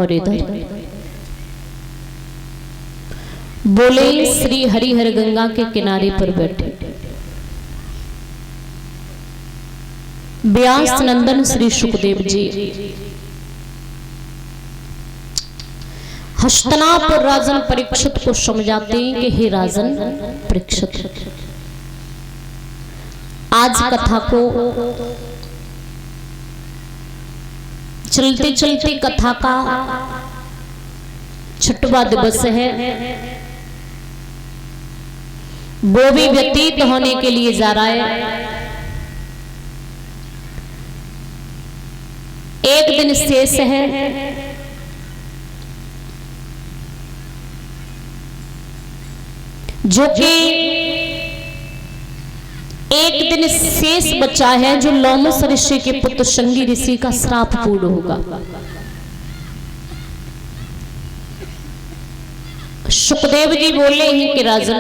और इधर बोले श्री हरिहर गंगा के किनारे पर बैठे व्यास नंदन श्री सुखदेव जी हस्तिनापुर राजन परीक्षित को समझाते हैं कि हे राजन परीक्षित, आज कथा को चलते चलते कथा का 6वां दिवस है, वो भी व्यतीत होने के लिए जा रहा है। एक दिन शेष है, जो कि एक दिन शेष बचा है, जो लोमस ऋषि के पुत्र संगी ऋषि का श्राप पूर्ण होगा। सुखदेव जी बोले हैं कि राजन,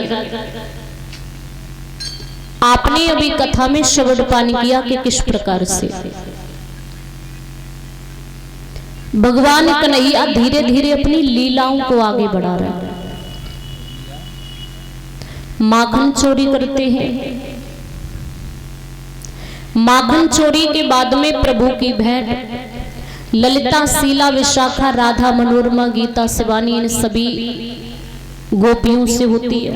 आपने अभी कथा में श्रवण पान किया कि किस प्रकार से भगवान कन्हैया धीरे धीरे अपनी लीलाओं को आगे बढ़ा रहे हैं। माखन चोरी करते हैं, माखन चोरी के बाद में प्रभु की भेंट ललिता, शीला, विशाखा, राधा, मनोरमा, गीता, शिवानी, इन सभी गोपियों से होती है।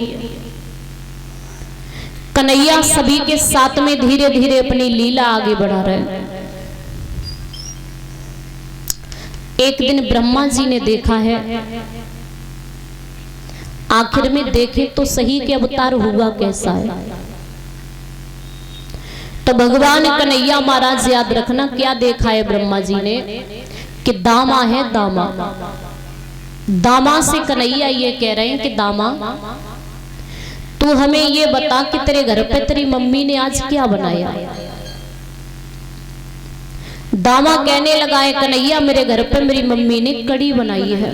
कन्हैया सभी के साथ में धीरे धीरे अपनी लीला आगे बढ़ा रहे हैं। एक दिन ब्रह्मा जी ने देखा है, आखिर में देखे तो सही के अवतार हुआ कैसा है। तो भगवान कन्हैया महाराज, याद रखना क्या देखा है ब्रह्मा जी ने, कि दामा है दामा। दामा से कन्हैया ये कह रहे हैं कि दामा, तू हमें ये बता कि तेरे घर पे तेरी मम्मी ने आज क्या बनाया। दामा कहने लगा है, कन्हैया मेरे घर पे मेरी मम्मी ने कड़ी बनाई है।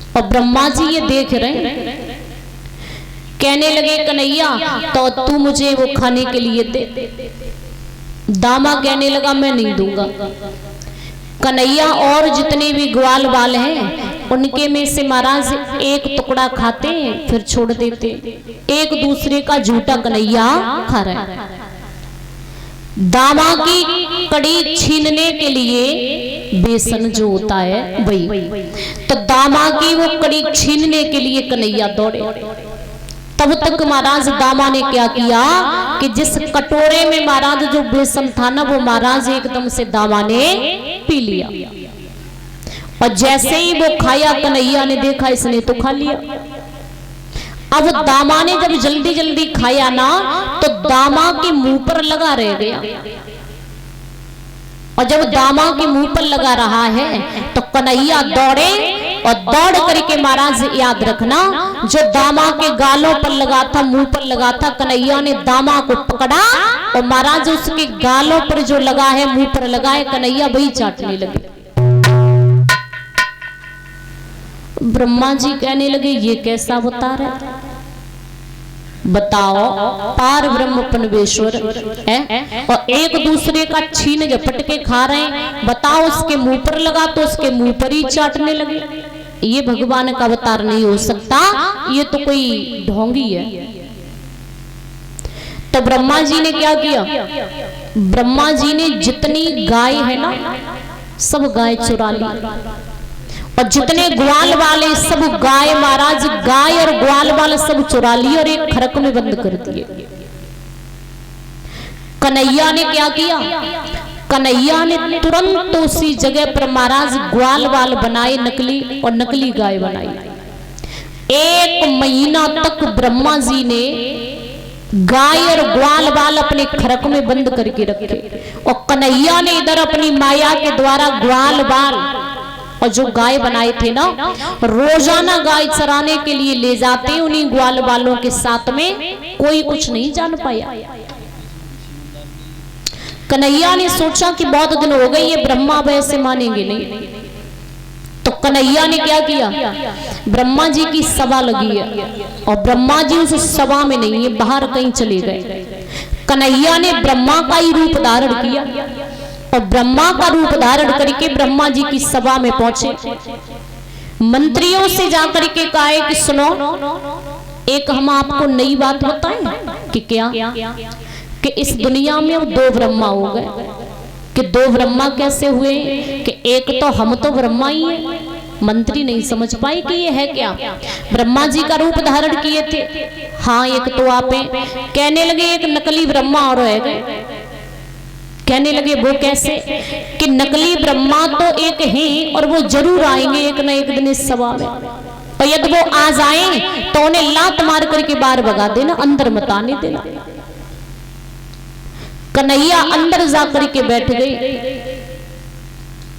और ब्रह्मा जी ये देख रहे हैं, कहने लगे कन्हैया तो तू मुझे वो खाने के लिए दे। दामा कहने लगा मैं नहीं दूंगा। कन्हैया और जितने भी ग्वाल बाल हैं उनके में से महाराज एक टुकड़ा खाते फिर छोड़ देते, एक दूसरे का झूठा कन्हैया खा रहा है। दामा की कड़ी छीनने के लिए बेसन जो होता है वही, तो दामा की वो कड़ी छीनने के लिए कन्हैया दौड़े। तब तक महाराज दामा ने क्या किया कि जिस कटोरे में महाराज जो बेसन था ना, वो महाराज एकदम से दामा ने पी लिया। और जैसे ही वो खाया, कन्हैया ने देखा इसने तो खा लिया। अब दामा ने जब जल्दी जल्दी खाया ना, तो दामा के मुंह पर लगा रह गया। और जब दामा के मुंह पर लगा रहा है तो कन्हैया दौड़े, और दौड़ करके महाराज याद रखना, जो दामा के गालों पर लगा था, मुंह पर लगा था, कन्हैया ने दामा को पकड़ा और महाराज उसके गालों पर जो लगा है, मुंह पर लगा है, कन्हैया वही चाटने लगे। ब्रह्मा जी कहने लगे ये कैसा अवतार है, बताओ। पार ब्रह्म परमेश्वर है और एक दूसरे का छीन झपट के खा रहे हैं। बताओ, उसके मुंह पर लगा तो उसके मुंह पर ही चाटने लगे। ये भगवान का अवतार नहीं हो सकता, ये तो कोई ढोंगी है। तो ब्रह्मा जी ने क्या किया, ब्रह्मा जी ने जितनी गाय है ना सब गाय चुरा ली, और जितने ग्वाल वाले सब गाय, महाराज गाय और ग्वाल वाले सब चुरा लिए और एक खरक में बंद कर दिए। कन्हैया ने क्या किया, कन्हैया ने तुरंत उसी जगह पर महाराज ग्वाल वाल बनाए नकली, और नकली गाय बनाई। 1 महीना तक ब्रह्मा जी ने गाय और ग्वाल बाल अपने खरक में बंद करके रखे, और कन्हैया ने इधर अपनी माया के द्वारा ग्वाल बाल और जो गाय बनाए थे ना, रोजाना गाय चराने के लिए ले जाते उन्हीं ग्वाल बालों के साथ में। कोई कुछ नहीं जान पाया। कन्हैया ने सोचा कि बहुत दिन हो गए, ये ब्रह्मा वैसे मानेंगे नहीं। तो कन्हैया ने क्या किया, ब्रह्मा जी की सभा लगी है और ब्रह्मा जी उस सभा में नहीं है, बाहर कहीं चले गए। कन्हैया ने ब्रह्मा का ही रूप धारण किया और ब्रह्मा का रूप धारण करके ब्रह्मा जी की सभा में पहुंचे। मंत्रियों से जाकर के कहा कि सुनो, एक हम आपको नई बात बताएं कि क्या, कि इस दुनिया में अब दो ब्रह्मा हो गए। कि दो ब्रह्मा कैसे हुए? कि एक तो हम तो ब्रह्मा ही हैं। मंत्री नहीं समझ पाए कि ये है क्या। ब्रह्मा जी का रूप धारण किए थे, हाँ एक तो आप हैं। कहने लगे एक नकली ब्रह्मा और रह गए। कहने लगे वो कैसे? कि नकली ब्रह्मा तो एक है और वो जरूर आएंगे एक न एक दिन इस सभा में, और यदि वो आ जाएं तो उन्हें लात मार करके बाहर भगा देना, अंदर मत आने देना। कन्हैया अंदर जाकर के बैठ गए।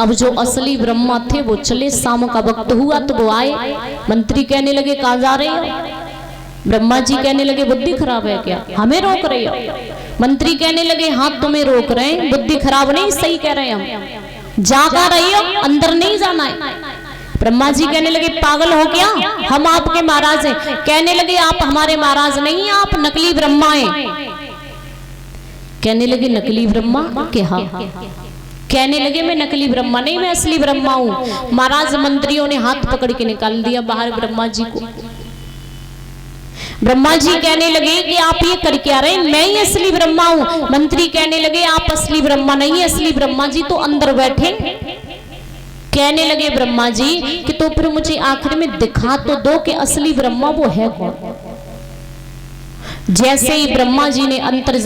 अब जो असली ब्रह्मा थे वो चले, शाम का वक्त हुआ तो वो आए। मंत्री कहने लगे कहाँ जा रहे हो? ब्रह्मा जी कहने लगे बुद्धि खराब है क्या, हमें रोक रहे हो? मंत्री कहने लगे हाँ तुम्हें रोक रहे हैं, बुद्धि खराब नहीं, सही कह रहे हैं हम। जा कर रही हो, अंदर नहीं जाना है। ब्रह्मा जी कहने लगे पागल हो क्या, हम आपके महाराज हैं। कहने लगे आप हमारे महाराज नहीं, आप नकली ब्रह्मा हैं। कहने लगे नकली ब्रह्मा के? हाँ। कहने लगे मैं नकली ब्रह्मा नहीं, मैं असली ब्रह्मा हूं। महाराज मंत्रियों ने हाथ पकड़ के निकाल दिया बाहर ब्रह्मा जी को। ब्रह्मा जी कहने लगे कि आप ये कर क्या रहे हैं, मैं ही असली ब्रह्मा हूं। मंत्री कहने लगे आप असली ब्रह्मा नहीं, असली ब्रह्मा जी तो अंदर बैठे। कहने लगे ब्रह्मा जी कि तो फिर मुझे आखिर में दिखा तो दो कि असली ब्रह्मा वो है कौन। जैसे ही ब्रह्मा जी ने अंदर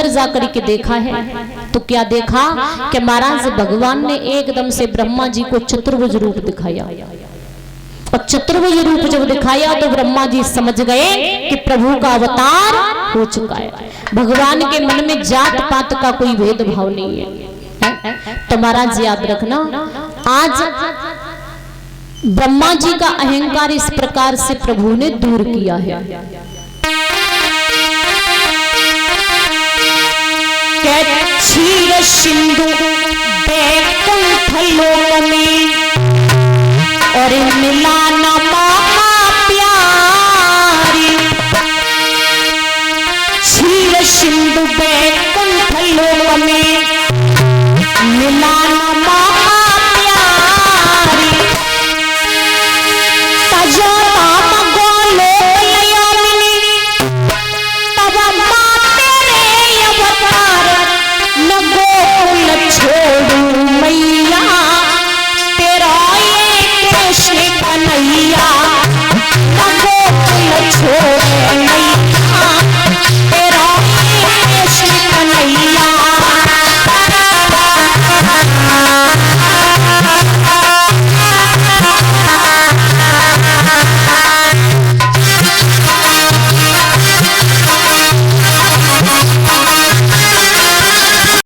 जाकर के देखा है तो क्या देखा कि महाराज भगवान ने एकदम से ब्रह्मा जी को चतुर्भुज रूप दिखाया। और चतुर्भुज रूप जब दिखाया तो ब्रह्मा जी समझ गए कि प्रभु का अवतार हो चुका है। भगवान के मन में जात पात का कोई भेदभाव नहीं है। तो महाराज याद रखना, आज ब्रह्मा जी का अहंकार इस प्रकार से प्रभु ने दूर किया है। क्षीर सिंधु बैकुंठ लोक में और मिला न